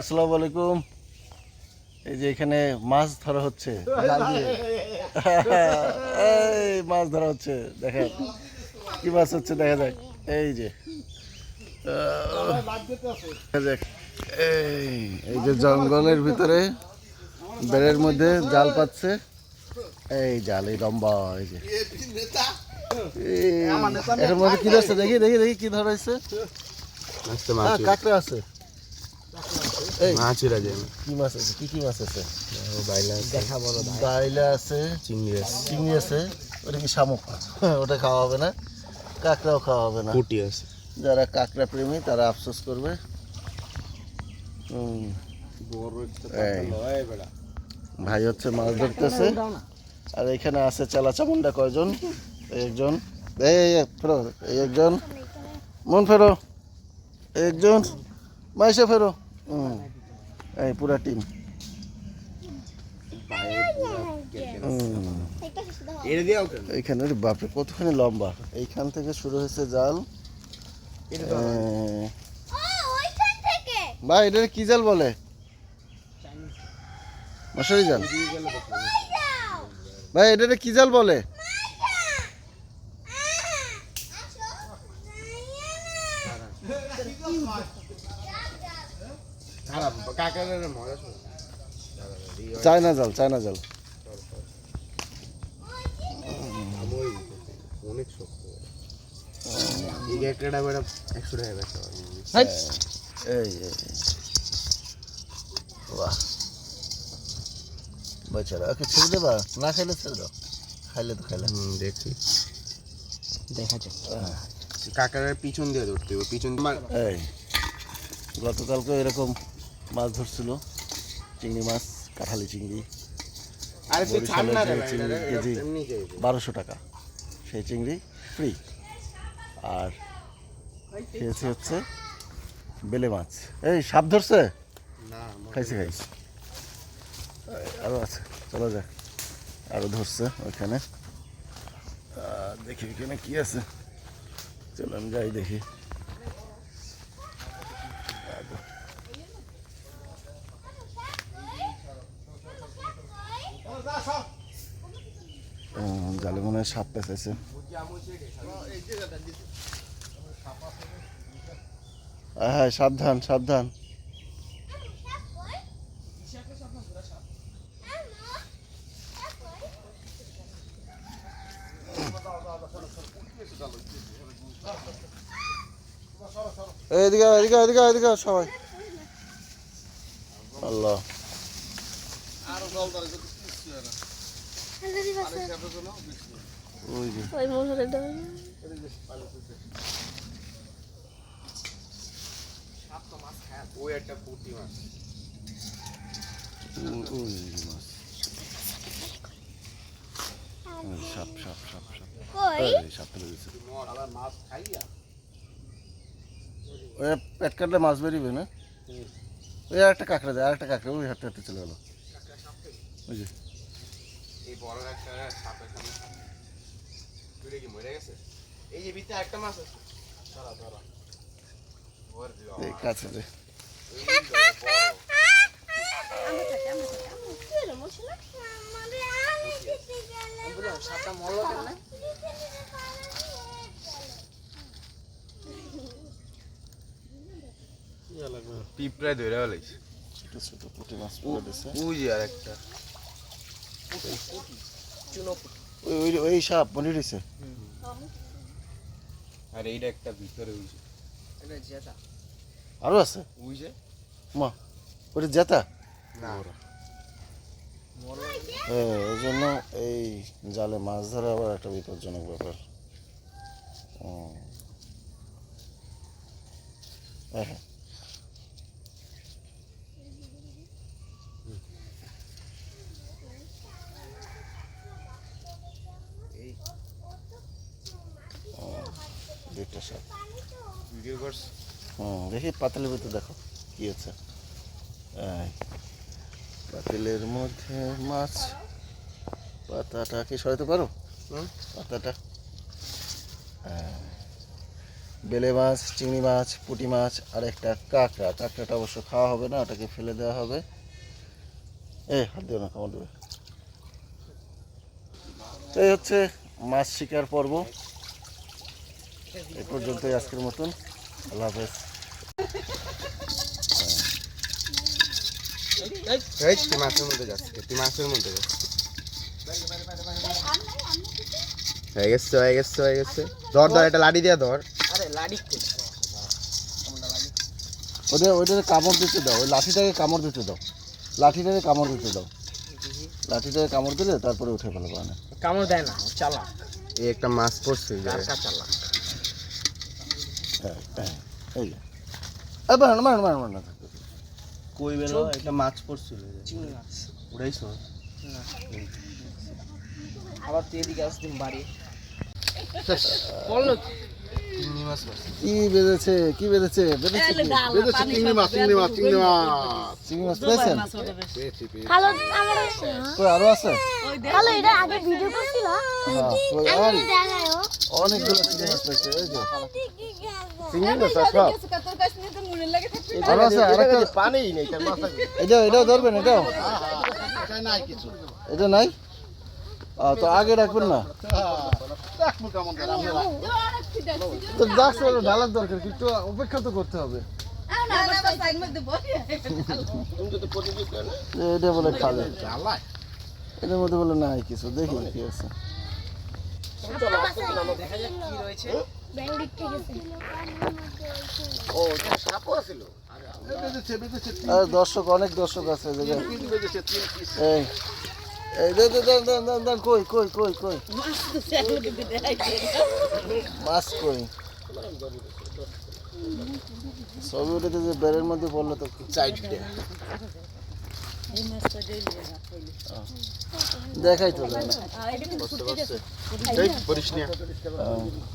আসসালামু আলাইকুম। এই যে এখানে মাছ ধরা হচ্ছে জাল দিয়ে। এই মাছ ধরা হচ্ছে, দেখেন কি মাছ হচ্ছে দেখা যাক। এই যে দেখা যাক, এই যে জঙ্গলের ভিতরে বেড়ের মধ্যে জাল পাচ্ছে। এই জাল এই লম্বা, এই যে এর মধ্যে কি ধরছে দেখি দেখি দেখি কি ধরা হয়েছে। কাঁকড়া আছে। কি মাছ আছে? কি কি মাছ আছে? বাইলা আছে, চিংড়ি আছে। ওটা কি শামুক? ওটা খাওয়া হবে না, কাঁকড়াও খাওয়া হবে না। পুঁটি আছে। যারা কাঁকড়া প্রেমী তারা আফসোস করবে। ভাই হচ্ছে মাছ ধরতেছে, আর এখানে আছে চেলা চামুন্ডা কয়জন। একজন, এই ফেরো, এই একজন, মন ফেরো, একজন, মাইসা ফেরো। এই পুরা টিম। এইখানে বাপরে কতখানি লম্বা। এইখান থেকে শুরু হয়েছে জাল। ভাই এটা কি জাল বলে? মশারি জাল। ভাই এটা কি জাল বলে? চায়না জাল, চায়না জাল। অনেক শক্ত। এই একটা বেড়া 100 টাকা বেচা। এই বাহ, বেচারা। ওকে ছেড়ে দেবা? না খাইলে ছেড়ে দাও, খাইলে তো খাইলে। দেখছি, দেখা যাক। কাকারের পিছন দিয়ে ধরতে হবে, পিছন। এই গতকালকে এরকম মাছ ধরছিল, চিংড়ি মাছ, কাঁঠালি চিংড়ি। কেজি 1200 টাকা সেই চিংড়ি ফ্রি। আর খেয়েছি হচ্ছে বেলে মাছ। এই সাপ ধরছে, খাইছে খাইছে। আরও আছে, চলো যাক। আরও ধরছে ওইখানে, দেখি ওইখানে কি আছে। চলো আমি যাই দেখি। জালে মনে হয় সাপ পেঁচাইছে। হ্যাঁ, সাবধান সাবধান। এদিকে এদিকে এদিকে এদিকে সবাই। আল্লাহ, ওই যে ওই একটা পুঁটি মাছ। সাপ সাপ সাপ সাপ সাপ ফেলে দিচ্ছে। ওই পেট কাটলে মাছ বেরিবে না? ওই আর একটা কাঁকড়া দেয়, আর একটা কাঁকড়া ওই হাঁটতে হাঁটতে চলে গেল। ওই যে এই বড় একটা সাপের সামনে তুলে কি মরে গেছে? এই যে ভিতরে একটা মাছ আছে, ধরা ধরা ওর দিও। এই কাছে যে সাপটা মরলো কেন? পিঁপড়ায় ধরে ফেলাইছে। ছোট ছোট পুঁটি মাছ পড়ে দিচ্ছে। ওই যে আর একটা ওই ওই সাপ মনে দিছে। আর এইটা একটা ভিতরে উইছে। এটা জেতা আরো আছে উইছে। মা ওটা জেতা না, এই জন্য এই জালে মাছ ধরা আবার একটা বিপজ্জনক ব্যাপার। হ্যাঁ, দুইটা সাপ। ভিডিও করছ? দেখি পাতিলের ভিতরে দেখো কি আছে। পাতিলের মধ্যে মাছ। পাতাটা কি সরাতে পারো? পাতাটা বেলে মাছ, চিংড়ি মাছ, পুঁটি মাছ আর একটা কাঁকড়া। কাঁকড়াটা অবশ্য খাওয়া হবে না, ওটাকে ফেলে দেওয়া হবে। হাত দিও না, কামড় দেবে। এই হচ্ছে মাছ শিকার পর্ব। এই পর্যন্তই আজকের মতন। আল্লাহ হাফেজ। এই তুই মাছের মধ্যে যাচ্ছে, তুই মাছের মধ্যে যাচ্ছে। হয়ে গেছে, হয়ে গেছে, হয়ে গেছে। ধর ধর, একটা লাঠি দিয়ে ধর। ওদের কামড় দিতে দাও, ওই লাঠিটাকে কামড় দিতে দাও, লাঠিটাকে কামড় দিতে দাও। লাঠিটাকে কামড় দিলে তারপরে উঠে ফেলবো। না কামড় দেয় না, চালা এই একটা মাছ পড়ছে এই জায়গায়। চালা। এই যে মার না। কই বেল একটা মাছ পড়ছিল, চিংড়ি মাছ উড়াইছো? না, আবার তুই এদিকে আসতে বাড়ি বললো চিংড়ি মাছ পড়ছে। কি বেঁধেছে, কি বেঁধেছে? বেঁধেছে চিংড়ি মাছ পেয়েছেন? কই আরো আছে? কই আর অনেকগুলো চিংড়ি মাছ পেয়েছে। এই যে চিংড়ি মাছ সব আরো আছে, আরেকটা পানিই নেই তার মাছ। এটাও ধরবেন? এটা নাই? তো আগে রাখবেন না তো? ঢালার দরকার, কিন্তু অপেক্ষা তো করতে হবে। এটা বলে খালে, এটার মধ্যে বলে নাই কিছু। দেখি কি আছে। দেখা যাক কি রয়েছে। দর্শক, অনেক দর্শক আছে এই জায়গায়। এই দেন কই মাছ কই? ছবি উঠেতে যে বেড়ের মধ্যে পড়লো তো দেখাই তো যায় না।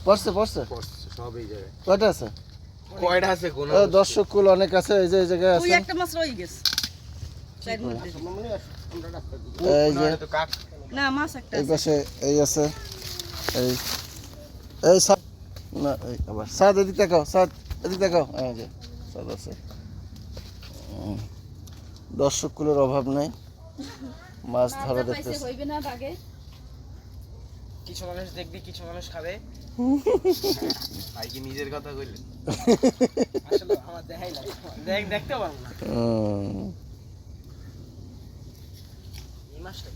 পড়ছে সব এই জায়গায়। কয়টা আছে? কয়টা আছে কোন? দর্শক কুল অনেক আছে, এই যে এই জায়গায় আছে। একটা মাছ রয়ে গেছে এই যে না, মাছ একটা এই পাশে এই আছে, এই সাদ না, এই আবার সাদ, এদিকে তাকাও, সাদ এদিকে তাকাও। এই যে সাদ আছে। দর্শক কুলের অভাব নেই, মাছ ধরা দেখতেছে। কিছু মানুষ দেখবি, কিছু মানুষ খাবে। ভাই কি নিজের কথা কইলেন? আসলে আমার দেখাই লাগে, দেখতে পারবো না এই মাছটা।